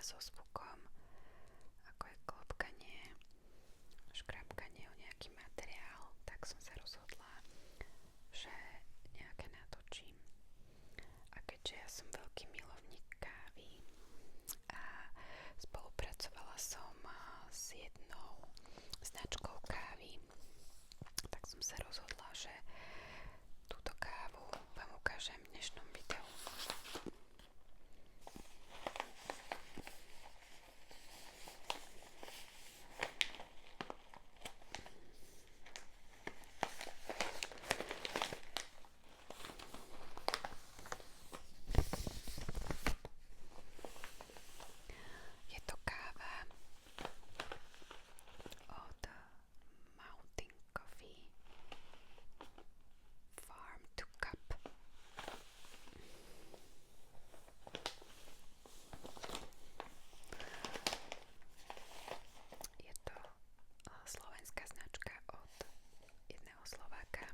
so zvukom, ako je klopkanie, škrapkanie o nejaký materiál, tak som sa rozhodla, že nejaké natočím. A keďže ja som veľký milovník kávy a spolupracovala som s jednou značkou kávy, tak som sa rozhodla, že túto kávu vám ukážem v dnešnom videu. Je to káva od Mountain Coffee Farm to Cup. Je to slovenská značka od jedného Slováka.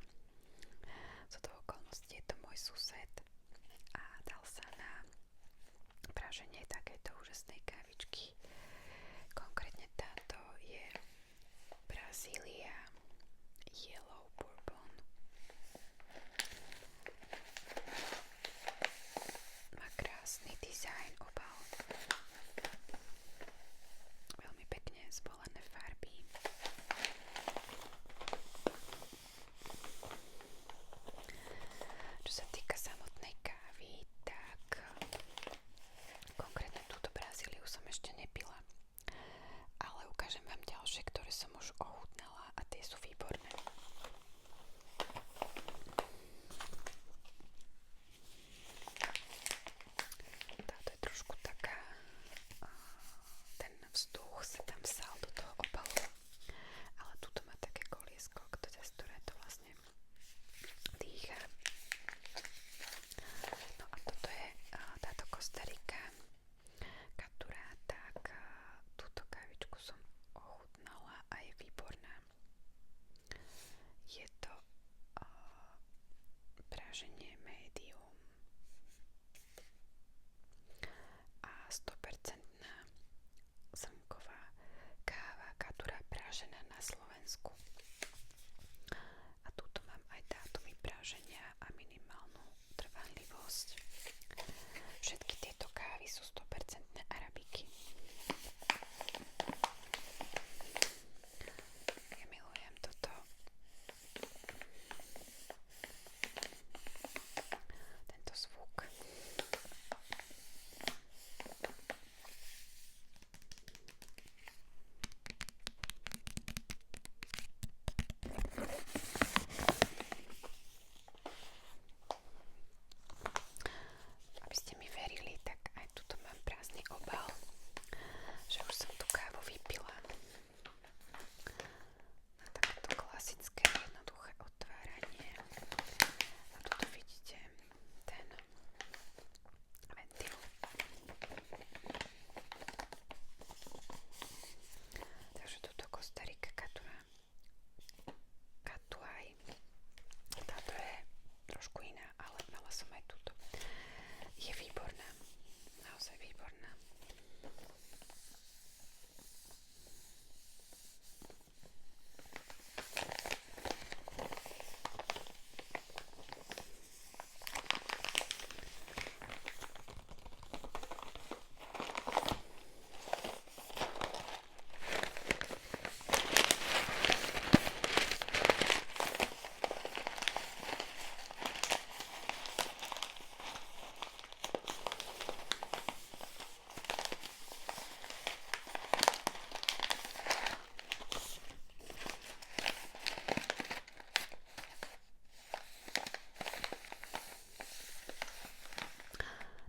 Z toho okolností je to môj sused a dal sa na praženie takejto úžasnej kávičky. Konkrétne táto je Brazília Yellow Bourbon. Má krásny dizajn, obal. Veľmi pekne zvolené farby. Čo sa týka samotnej kávy, tak konkrétne túto Brazíliu som ešte nepila. Ale ukážem vám ďalšie, ktoré som už ochutnala a tie sú výborné. Táto je trošku taká, ten vzduch sa tam vsal do toho obalu, ale túto má také koliesko, cez ktoré to vlastne dýcha. No a toto je táto Kostarika Caturá, tak túto kávičku som ochutnala a je výborná. Je to praženie médium a 100% zrnková káva Caturá pražená na Slovensku. A túto mám aj dátumy praženia a minimálnu trvanlivosť. Všetky tieto kávy sú 100% arabiky. Ja milujem toto. Tento zvuk. Aby ste mi verili, tak aj tuto mám prázdny obal, že už som tú kávu vypila. Na takéto klasické jednoduché otváranie. A tuto vidíte ten ventil. Takže tuto Kostarika Catuai. Táto je trošku iná, ale mala som aj túto. Je výborná. Naozaj výborná.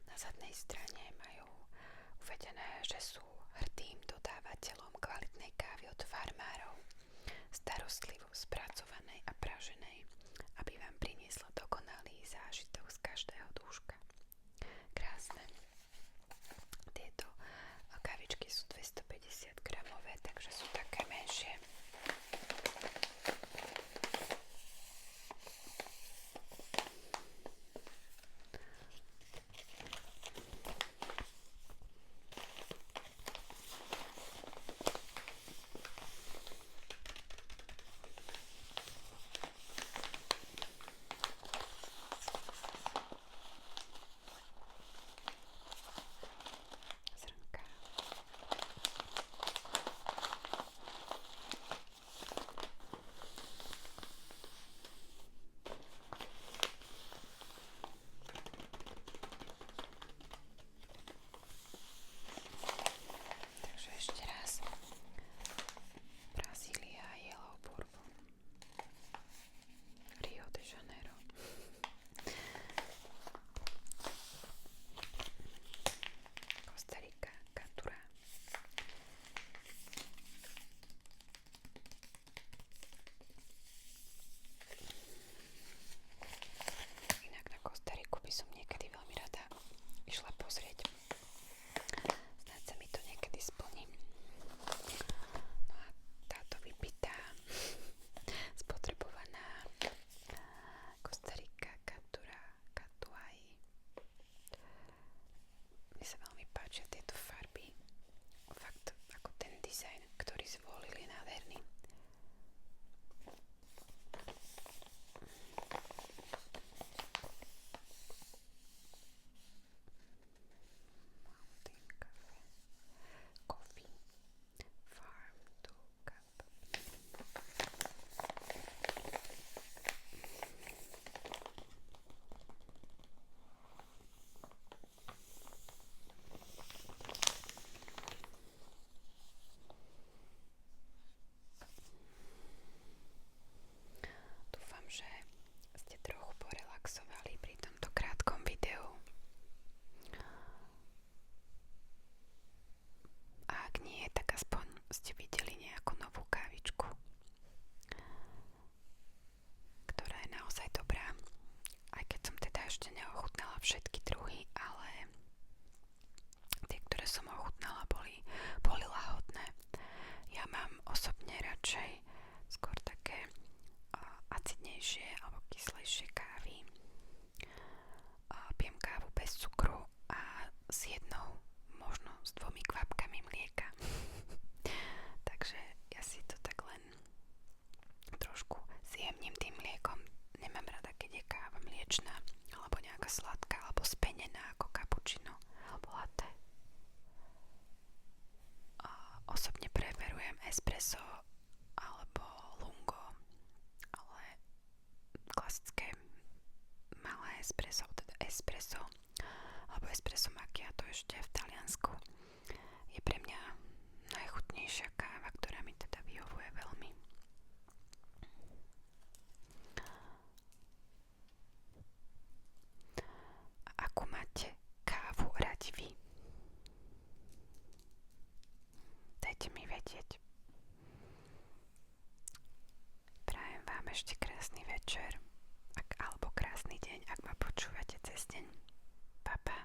Na zadnej strane majú uvedené, že sú hrdým dodávateľom kvalitnej kávy od farmárov, starostlivo spracovanej a praženej, aby vám prinieslo dokonalý zážitok z každého dúška. Krásne. Tieto kávičky sú 250 gramové, takže sú také menšie. radšej skôr také acidnejšie alebo kyslejšie kávy. Pijem kávu bez cukru a s jednou, možno s 2 kvapkami mlieka. Takže ja si to tak len trošku zjemním tým mliekom. Nemám rada, keď je káva mliečna alebo nejaká sladká alebo spenená ako cappuccino alebo latte. Osobne preferujem espresso alebo lungo, ale klasické malé espresso, teda espresso alebo espresso macchiato ešte v Taliansku je pre mňa najchutnejšia káva, ktorá mi teda vyhovuje veľmi. A akú máte kávu radi vy? Dajte mi vedieť. Prajem vám ešte krásny večer alebo krásny deň, ak ma počúvate cez deň. Pa, pa.